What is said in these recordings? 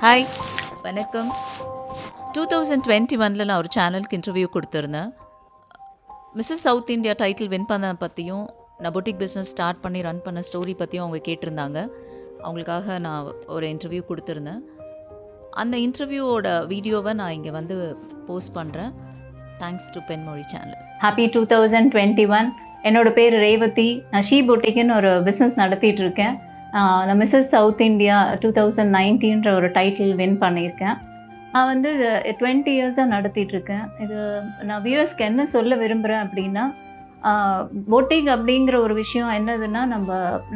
Hi, வணக்கம். 2021 நான் ஒரு சேனலுக்கு இன்டர்வியூ கொடுத்துருந்தேன். Mrs South India title win பண்ண பற்றியும், நான் பொட்டிக் பிஸ்னஸ் ஸ்டார்ட் பண்ணி ரன் பண்ண ஸ்டோரி பற்றியும் அவங்க கேட்டிருந்தாங்க. அவங்களுக்காக நான் ஒரு இன்டர்வியூ கொடுத்துருந்தேன். அந்த இன்டர்வியூவோட வீடியோவை நான் இங்கே வந்து போஸ்ட் பண்ணுறேன். Thanks to Penmozhi channel. Happy 2021. என்னோட பேர் ரேவதி. நான் ஷீ பொட்டிக்குன்னு ஒரு பிஸ்னஸ் நடத்திட்டு இருக்கேன். நான் மிஸ்ஸஸ் சவுத் இந்தியா 2019 ஒரு டைட்டில் வின் பண்ணியிருக்கேன். நான் வந்து 20 இயர்ஸாக நடத்திட்டுருக்கேன். இது நான் வியூவர்ஸ்க்கு என்ன சொல்ல விரும்புகிறேன் அப்படின்னா, பொட்டிக் அப்படிங்கிற ஒரு விஷயம் என்னதுன்னா,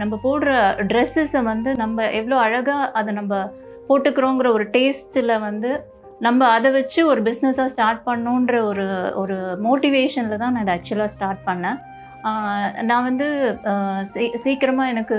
நம்ம போடுற ட்ரெஸ்ஸஸை வந்து நம்ம எவ்வளோ அழகாக அதை நம்ம போட்டுக்கிறோங்கிற ஒரு டேஸ்ட்டில் வந்து நம்ம அதை வச்சு ஒரு பிஸ்னஸாக ஸ்டார்ட் பண்ணணுன்ற ஒரு மோட்டிவேஷனில் தான் நான் இதை ஆக்சுவலாக ஸ்டார்ட் பண்ணேன். நான் வந்து சீக்கிரமாக எனக்கு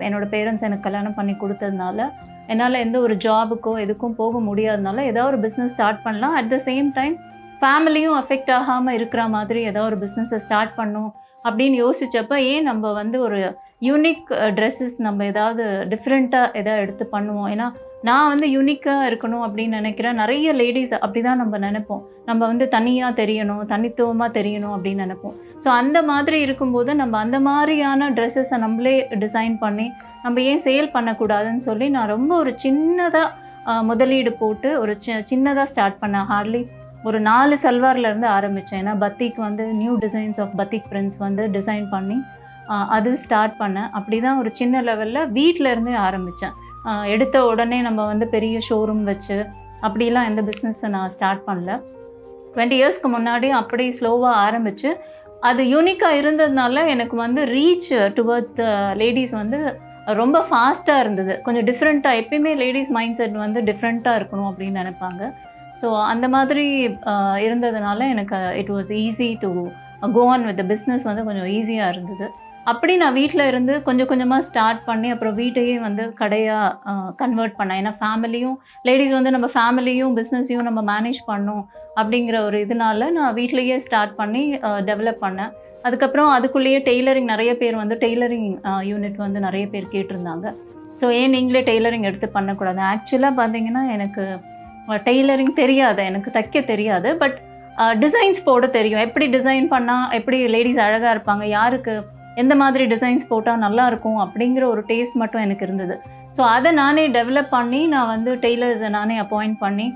என்னோடய பேரண்ட்ஸ் எனக்கு கல்யாணம் பண்ணி கொடுத்ததுனால என்னால் எந்த ஒரு ஜாபுக்கோ எதுக்கும் போக முடியாதனால ஏதாவது ஒரு பிஸ்னஸ் ஸ்டார்ட் பண்ணலாம். அட் த சேம் டைம் ஃபேமிலியும் அஃபெக்ட் ஆகாமல் இருக்கிற மாதிரி ஏதாவது ஒரு பிஸ்னஸை ஸ்டார்ட் பண்ணணும் அப்படின்னு யோசித்தப்போ, ஏன் நம்ம வந்து ஒரு யூனிக் ட்ரெஸ்ஸஸ் நம்ம ஏதாவது டிஃப்ரெண்ட்டாக எதாவது எடுத்து பண்ணுவோம். ஏன்னா நான் வந்து யூனிக்காக இருக்கணும் அப்படின்னு நினைக்கிறேன். நிறைய லேடிஸ் அப்படி தான் நம்ம நினைப்போம். நம்ம வந்து தனியாக தெரியணும், தனித்துவமாக தெரியணும் அப்படின்னு நினைப்போம். ஸோ அந்த மாதிரி இருக்கும்போது நம்ம அந்த மாதிரியான ட்ரெஸ்ஸஸை நம்மளே டிசைன் பண்ணி நம்ம ஏன் சேல் பண்ணக்கூடாதுன்னு சொல்லி நான் ரொம்ப ஒரு சின்னதாக முதலீடு போட்டு ஒரு சின்னதாக ஸ்டார்ட் பண்ணேன். ஹார்ட்லி ஒரு 4 சல்வார்லேருந்து ஆரம்பித்தேன். ஏன்னா பத்திக் வந்து நியூ டிசைன்ஸ் ஆஃப் பத்திக் பிரிண்ட்ஸ் வந்து டிசைன் பண்ணி அது ஸ்டார்ட் பண்ணேன். அப்படி தான் ஒரு சின்ன லெவலில் வீட்டிலேருந்தே ஆரம்பித்தேன். எடுத்த உடனே நம்ம வந்து பெரிய ஷோரூம் வச்சு அப்படிலாம் எந்த பிஸ்னஸை நான் ஸ்டார்ட் பண்ணல. 20 இயர்ஸ்க்கு முன்னாடி அப்படி ஸ்லோவாக ஆரம்பித்து அது யூனிக்காக இருந்ததுனால எனக்கு வந்து ரீச் டுவர்ட்ஸ் த லேடிஸ் வந்து ரொம்ப ஃபாஸ்ட்டாக இருந்தது. கொஞ்சம் டிஃப்ரெண்ட்டாக, எப்பயுமே லேடிஸ் மைண்ட் செட் வந்து டிஃப்ரெண்ட்டாக இருக்கணும் அப்படின்னு நினைப்பாங்க. ஸோ அந்த மாதிரி இருந்ததுனால எனக்கு it was easy to go on with the business வந்து கொஞ்சம் ஈஸியாக இருந்தது. அப்படி நான் வீட்டில் இருந்து கொஞ்சம் கொஞ்சமாக ஸ்டார்ட் பண்ணி அப்புறம் வீட்டையே வந்து கடையாக கன்வெர்ட் பண்ணேன். ஏன்னா ஃபேமிலியும் லேடிஸ் வந்து நம்ம ஃபேமிலியும் பிஸ்னஸையும் நம்ம மேனேஜ் பண்ணோம் அப்படிங்கிற ஒரு இதனால நான் வீட்லேயே ஸ்டார்ட் பண்ணி டெவலப் பண்ணேன். அதுக்கப்புறம் அதுக்குள்ளேயே டெய்லரிங் நிறைய பேர் வந்து டெய்லரிங் யூனிட் வந்து நிறைய பேர் கேட்டிருந்தாங்க. ஸோ ஏன் நீங்களே டெய்லரிங் எடுத்து பண்ணக்கூடாது? ஆக்சுவலாக பார்த்தீங்கன்னா எனக்கு டெய்லரிங் தெரியாது, எனக்கு தைக்க தெரியாது. பட் டிசைன்ஸ் போட தெரியும். எப்படி டிசைன் பண்ணால் எப்படி லேடிஸ் அழகாக இருப்பாங்க, யாருக்கு எந்த மாதிரி டிசைன்ஸ் போட்டால் நல்லாயிருக்கும் அப்படிங்கிற ஒரு டேஸ்ட் மட்டும் எனக்கு இருந்தது. ஸோ அதை நானே டெவலப் பண்ணி நான் வந்து டெய்லர்ஸை நானே அப்பாயிண்ட் பண்ணி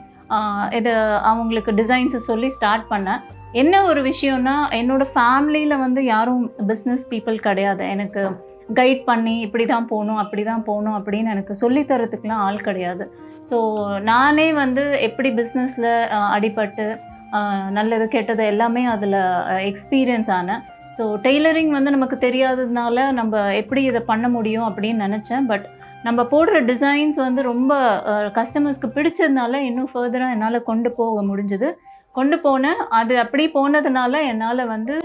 இதை அவங்களுக்கு டிசைன்ஸை சொல்லி ஸ்டார்ட் பண்ணேன். என்ன ஒரு விஷயம்னா, என்னோடய ஃபேமிலியில் வந்து யாரும் பிஸ்னஸ் பீப்புள் கிடையாது. எனக்கு கைட் பண்ணி இப்படி தான் போகணும் அப்படி தான் போகணும் அப்படின்னு எனக்கு சொல்லித்தரத்துக்குலாம் ஆள் கிடையாது. ஸோ நானே வந்து எப்படி பிஸ்னஸில் அடிபட்டு நல்லது கெட்டது எல்லாமே அதில் எக்ஸ்பீரியன்ஸ் ஆனேன். ஸோ டெய்லரிங் வந்து நமக்கு தெரியாததுனால நம்ம எப்படி இதை பண்ண முடியும் அப்படின்னு நினச்சேன். பட் நம்ம போடுற டிசைன்ஸ் வந்து ரொம்ப கஸ்டமர்ஸ்க்கு பிடிச்சதுனால இன்னும் ஃபர்தராக என்னால் கொண்டு போக முடிஞ்சுது. கொண்டு போனேன். அது அப்படி போனதுனால என்னால் வந்து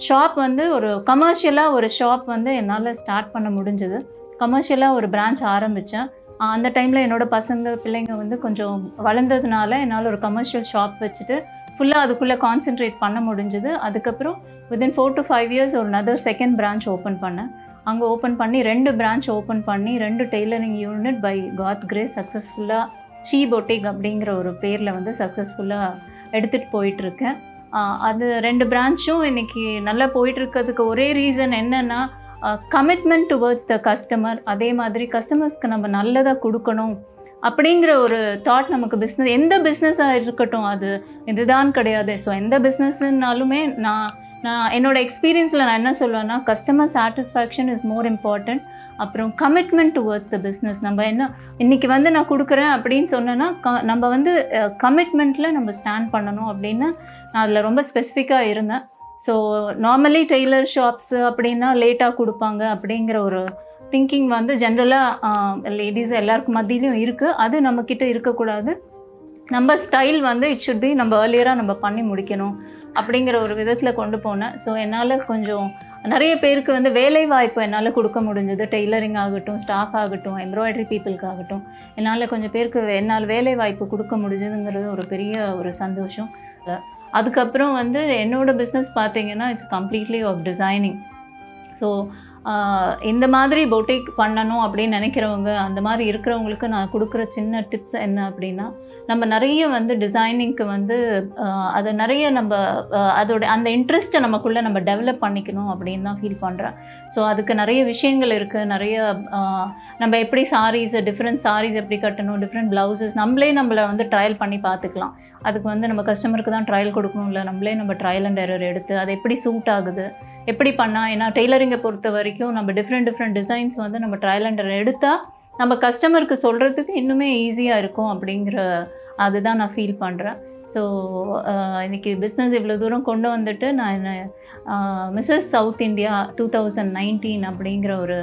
ஷாப் வந்து ஒரு கமர்ஷியலாக ஒரு ஷாப் வந்து என்னால் ஸ்டார்ட் பண்ண முடிஞ்சுது. கமர்ஷியலாக ஒரு பிரான்ச் ஆரம்பித்தேன். அந்த டைமில் என்னோடய பிள்ளைங்க வந்து கொஞ்சம் வளர்ந்ததுனால என்னால் ஒரு கமர்ஷியல் ஷாப் வச்சுட்டு ஃபுல்லாக அதுக்குள்ளே கான்சென்ட்ரேட் பண்ண முடிஞ்சுது. அதுக்கப்புறம் வித்தின் 4 to 5 years ஒரு another செகண்ட் பிரான்ச் ஓப்பன் பண்ணேன். அங்கே ஓப்பன் பண்ணி 2 பிரான்ச் ஓப்பன் பண்ணி 2 tailoring unit by God's grace சக்ஸஸ்ஃபுல்லாக ஷீ பொட்டிக் அப்படிங்கிற ஒரு பேரில் வந்து சக்ஸஸ்ஃபுல்லாக எடுத்துகிட்டு போயிட்டுருக்கேன். அது 2 பிரான்ச்சும் இன்றைக்கி நல்லா போயிட்டுருக்கிறதுக்கு ஒரே ரீசன் என்னென்னா, கமிட்மெண்ட் டுவர்ட்ஸ் த கஸ்டமர். அதே மாதிரி கஸ்டமர்ஸ்க்கு நம்ம நல்லதாக கொடுக்கணும் அப்படிங்கிற ஒரு தாட் நமக்கு எந்த பிஸ்னஸாக இருக்கட்டும், அது இதுதான் கிடையாது. ஸோ எந்த பிஸ்னஸ்னாலுமே நான் என்னோடய எக்ஸ்பீரியன்ஸில் நான் என்ன சொல்லுவேன்னா, customer satisfaction is more important. அப்புறம் கமிட்மெண்ட் டுவர்ட்ஸ் த பிஸ்னஸ். நம்ம என்ன இன்றைக்கி வந்து நான் கொடுக்குறேன் அப்படின்னு சொன்னேன்னா நம்ம வந்து கமிட்மெண்ட்டில் நம்ம ஸ்டாண்ட் பண்ணணும் அப்படின்னு நான் அதில் ரொம்ப ஸ்பெசிஃபிக்காக இருந்தேன். ஸோ நார்மலி டெய்லர் ஷாப்ஸு அப்படின்னா லேட்டாக கொடுப்பாங்க அப்படிங்கிற ஒரு திங்கிங் வந்து ஜென்ரலாக லேடிஸ் எல்லாருக்கும் மத்தியிலையும் இருக்குது. அது நம்மக்கிட்ட இருக்கக்கூடாது. நம்ம ஸ்டைல் வந்து இட் ஷுட் பி நம்ம ஏர்லியராக நம்ம பண்ணி முடிக்கணும் அப்படிங்கிற ஒரு விதத்தில் கொண்டு போனேன். ஸோ என்னால் கொஞ்சம் நிறைய பேருக்கு வந்து வேலை வாய்ப்பு என்னால் கொடுக்க முடிஞ்சது. டெய்லரிங் ஆகட்டும், ஸ்டாஃப் ஆகட்டும், எம்ப்ராய்டரி பீப்புளுக்காகட்டும், என்னால் கொஞ்சம் பேருக்கு என்னால் வேலை வாய்ப்பு கொடுக்க முடிஞ்சதுங்கிறது ஒரு பெரிய ஒரு சந்தோஷம். அதுக்கப்புறம் வந்து என்னோடய பிஸ்னஸ் பார்த்திங்கன்னா it's completely of designing. So இந்த மாதிரி பொட்டிக் பண்ணணும் அப்படின்னு நினைக்கிறவங்க, அந்த மாதிரி இருக்கிறவங்களுக்கு நான் கொடுக்குற சின்ன டிப்ஸ் என்ன அப்படின்னா, நம்ம நிறைய வந்து டிசைனிங்க்கு வந்து அதை நிறைய நம்ம அதோட அந்த இன்ட்ரெஸ்ட்டை நமக்குள்ளே நம்ம டெவலப் பண்ணிக்கணும் அப்படின்னு தான் ஃபீல் பண்ணுறேன். ஸோ அதுக்கு நிறைய விஷயங்கள் இருக்குது. நிறைய நம்ம எப்படி டிஃப்ரெண்ட் சாரீஸ் எப்படி கட்டணும், டிஃப்ரெண்ட் ப்ளவுசஸ் நம்மளை வந்து ட்ரையல் பண்ணி பார்த்துக்கலாம். அதுக்கு வந்து நம்ம கஸ்டமருக்கு தான் ட்ரையல் கொடுக்கணும் இல்லை, நம்ம ட்ரையல் அண்ட் எரர் எடுத்து அது எப்படி சூட் ஆகுது, எப்படி பண்ணால். ஏன்னா டெய்லரிங்கை பொறுத்த வரைக்கும் நம்ம டிஃப்ரெண்ட் டிசைன்ஸ் வந்து நம்ம ட்ரையல் அண்ட் எரர் எடுத்தால் நம்ம கஸ்டமருக்கு சொல்கிறதுக்கு இன்னுமே ஈஸியாக இருக்கும் அப்படிங்கிற அதுதான் நான் ஃபீல் பண்ணுறேன். ஸோ இன்றைக்கி பிஸ்னஸ் இவ்வளோ தூரம் கொண்டு வந்துட்டு நான் மிஸ்ஸஸ் சவுத் இந்தியா 2019 அப்படிங்கிற ஒரு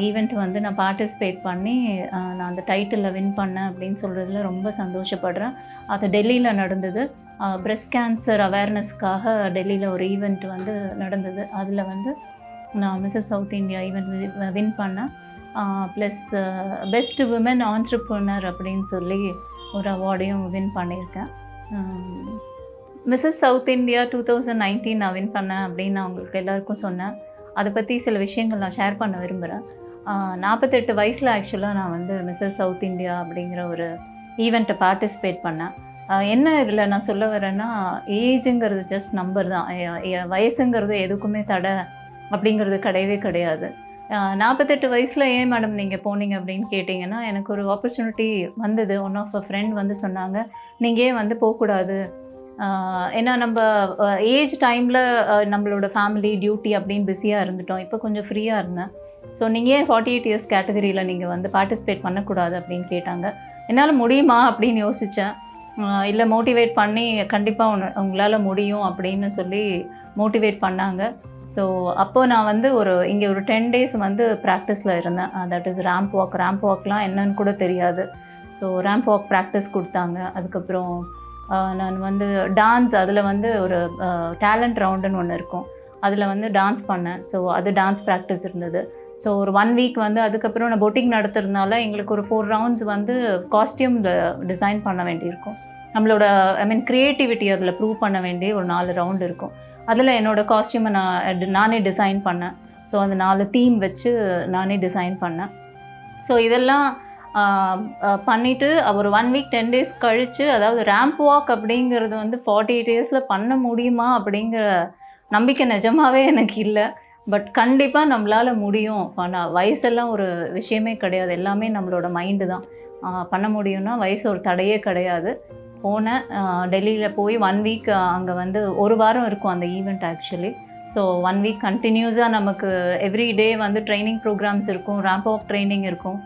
ஈவெண்ட் வந்து நான் பார்ட்டிசிபேட் பண்ணி நான் அந்த டைட்டிலில் வின் பண்ணேன் அப்படின்னு சொல்கிறதுல ரொம்ப சந்தோஷப்படுறேன். அது டெல்லியில் நடந்தது. பிரெஸ்ட் கேன்சர் அவேர்னஸ்க்காக டெல்லியில் ஒரு ஈவெண்ட் வந்து நடந்தது. அதில் வந்து நான் Mrs South India event win பண்ணேன். ப்ளஸ் பெஸ்ட் விமன் ஆண்டர்ப்ரனர் அப்படின்னு சொல்லி ஒரு அவார்டையும் வின் பண்ணியிருக்கேன். மிஸ்ஸஸ் சவுத் இந்தியா 2019 நான் வின் பண்ணேன் அப்படின்னு நான் உங்களுக்கு எல்லாருக்கும் சொன்னேன். அதை பற்றி சில விஷயங்கள் நான் ஷேர் பண்ண விரும்புகிறேன். 48 வயசில் ஆக்சுவலாக நான் வந்து மிஸ்ஸஸ் சவுத் இந்தியா அப்படிங்கிற ஒரு ஈவெண்ட்டை பார்ட்டிசிபேட் பண்ணேன். என்ன இதில் நான் சொல்ல வரேன்னா, ஏஜுங்கிறது ஜஸ்ட் நம்பர் தான். வயசுங்கிறது எதுக்குமே தடை அப்படிங்கிறது கிடையவே கிடையாது. 48 வயசில் ஏன் மேடம் நீங்கள் போனீங்க அப்படின்னு கேட்டிங்கன்னா, எனக்கு ஒரு ஆப்பர்ச்சுனிட்டி வந்தது. ஒன் ஆஃப் அ ஃப்ரெண்ட் வந்து சொன்னாங்க, நீங்கள் ஏன் வந்து போகக்கூடாது, ஏன்னா நம்ம ஏஜ் டைமில் நம்மளோட ஃபேமிலி டியூட்டி அப்படின்னு பிஸியாக இருந்துட்டோம். இப்போ கொஞ்சம் ஃப்ரீயாக இருந்தேன். ஸோ நீங்கள் ஏன் 48 இயர்ஸ் கேட்டகரியில் நீங்கள் வந்து பார்ட்டிசிபேட் பண்ணக்கூடாது அப்படின்னு கேட்டாங்க. என்னால் முடியுமா அப்படின்னு யோசித்தேன். இல்லை மோட்டிவேட் பண்ணி கண்டிப்பாக உங்களால் முடியும் அப்படின்னு சொல்லி மோட்டிவேட் பண்ணாங்க. ஸோ அப்போது நான் வந்து இங்கே ஒரு 10 days வந்து ப்ராக்டிஸில் இருந்தேன். தட் இஸ் ரேம்ப் வாக்லாம் என்னன்னு கூட தெரியாது. ஸோ ரேம்ப் வாக் ப்ராக்டிஸ் கொடுத்தாங்க. அதுக்கப்புறம் நான் வந்து டான்ஸ், அதில் வந்து ஒரு டேலண்ட் ரவுண்டுன்னு ஒன்று இருக்கும், அதில் வந்து டான்ஸ் பண்ணேன். ஸோ அது டான்ஸ் ப்ராக்டிஸ் இருந்தது. ஸோ ஒரு 1 week வந்து அதுக்கப்புறம் நான் பொட்டிக் நடத்துறதுனால எங்களுக்கு ஒரு 4 rounds வந்து காஸ்டியூம் டிசைன் பண்ண வேண்டியிருக்கும். நம்மளோட க்ரியேட்டிவிட்டி அதில் ப்ரூவ் பண்ண வேண்டிய ஒரு 4 round இருக்கும். அதில் என்னோடய காஸ்டியூமை நானே டிசைன் பண்ணேன். ஸோ அந்த 4 தீம் வச்சு நானே டிசைன் பண்ணேன். ஸோ இதெல்லாம் பண்ணிவிட்டு ஒரு 1 week 10 days கழித்து, அதாவது ரேம்ப் வாக் அப்படிங்கிறது வந்து 48 yearsல பண்ண முடியுமா அப்படிங்கிற நம்பிக்கை நிஜமாகவே எனக்கு இல்லை. பட் கண்டிப்பாக நம்மளால் முடியும். வயசெல்லாம் ஒரு விஷயமே கிடையாது. எல்லாமே நம்மளோட மைண்டு தான். பண்ண முடியும்னா வயசு ஒரு தடையே கிடையாது. போனேன். டெல்லியில் போய் 1 week அங்கே வந்து 1 வாரம் இருக்கும் அந்த ஈவெண்ட் ஆக்சுவலி. ஸோ 1 week கண்டினியூஸாக நமக்கு எவ்ரி டே வந்து ட்ரைனிங் ப்ரோக்ராம்ஸ் இருக்கும், ரேம்ப் வாக் ட்ரைனிங் இருக்கும்.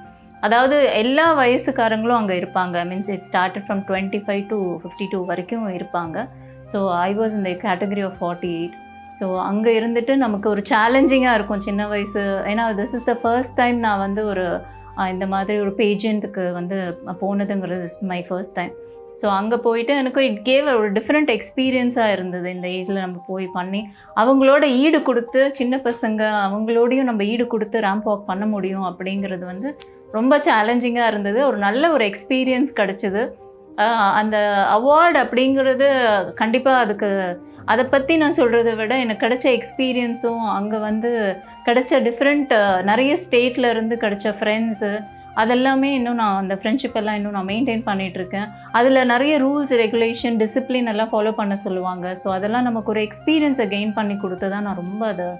அதாவது எல்லா வயசுக்காரங்களும் அங்கே இருப்பாங்க. இட் ஸ்டார்டட் ஃப்ரம் 25 to 52 வரைக்கும் இருப்பாங்க. ஸோ ஐ வாஸ் இந்த கேட்டகரி ஆஃப் 48. ஸோ அங்கே இருந்துட்டு நமக்கு ஒரு சேலஞ்சிங்காக இருக்கும் சின்ன வயசு. ஏன்னா this is the first time நான் வந்து இந்த மாதிரி ஒரு பேஜெண்ட்டுக்கு வந்து போனதுங்கிறது is my first time. So அங்கே போயிட்டு எனக்கு இட் கேவ் ஒரு டிஃப்ரெண்ட் எக்ஸ்பீரியன்ஸாக இருந்தது. இந்த ஏஜில் நம்ம போய் பண்ணி அவங்களோட ஈடு கொடுத்து, சின்ன பசங்க அவங்களோடையும் நம்ம ஈடு கொடுத்து ரேம்ப் வாக் பண்ண முடியும் அப்படிங்கிறது வந்து ரொம்ப சேலஞ்சிங்காக இருந்தது. ஒரு நல்ல ஒரு எக்ஸ்பீரியன்ஸ் கிடச்சிது. அந்த அவார்டு அப்படிங்கிறது கண்டிப்பாக அதை பற்றி நான் சொல்கிறத விட எனக்கு கிடைச்ச எக்ஸ்பீரியன்ஸும், அங்கே வந்து கிடைச்ச டிஃப்ரெண்ட் நிறைய ஸ்டேட்டில் இருந்து கிடைச்ச ஃப்ரெண்ட்ஸு, அதெல்லாமே இன்னும் நான் அந்த ஃப்ரெண்ட்ஷிப் எல்லாம் இன்னும் நான் மெயின்டைன் பண்ணிகிட்ருக்கேன். அதில் நிறைய ரூல்ஸ், ரெகுலேஷன், டிசிப்ளின் எல்லாம் ஃபாலோ பண்ண சொல்லுவாங்க. ஸோ அதெல்லாம் நமக்கு ஒரு எக்ஸ்பீரியன்ஸை கெயின் பண்ணி கொடுத்ததான் நான் ரொம்ப அதை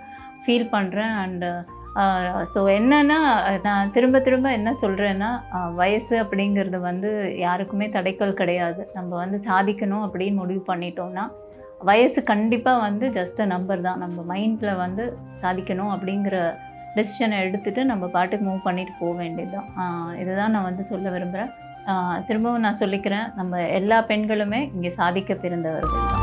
ஃபீல் பண்ணுறேன். அண்டு ஸோ என்னென்னா, நான் திரும்ப என்ன சொல்கிறேன்னா, வயசு அப்படிங்கிறது வந்து யாருக்குமே தடைக்கல் கிடையாது. நம்ம வந்து சாதிக்கணும் அப்படின்னு முடிவு பண்ணிட்டோம்னா வயசு கண்டிப்பாக வந்து ஜஸ்ட் அ நம்பர் தான். நம்ம மைண்டில் வந்து சாதிக்கணும் அப்படிங்கிற டெசிஷனை எடுத்துகிட்டு நம்ம பாட்டுக்கு மூவ் பண்ணிட்டு போக வேண்டியது தான். இதுதான் நான் வந்து சொல்ல விரும்புகிறேன். திரும்பவும் நான் சொல்லிக்கிறேன், நம்ம எல்லா பெண்களுமே இங்கே சாதிக்க பிறந்தவர்கள் தான்.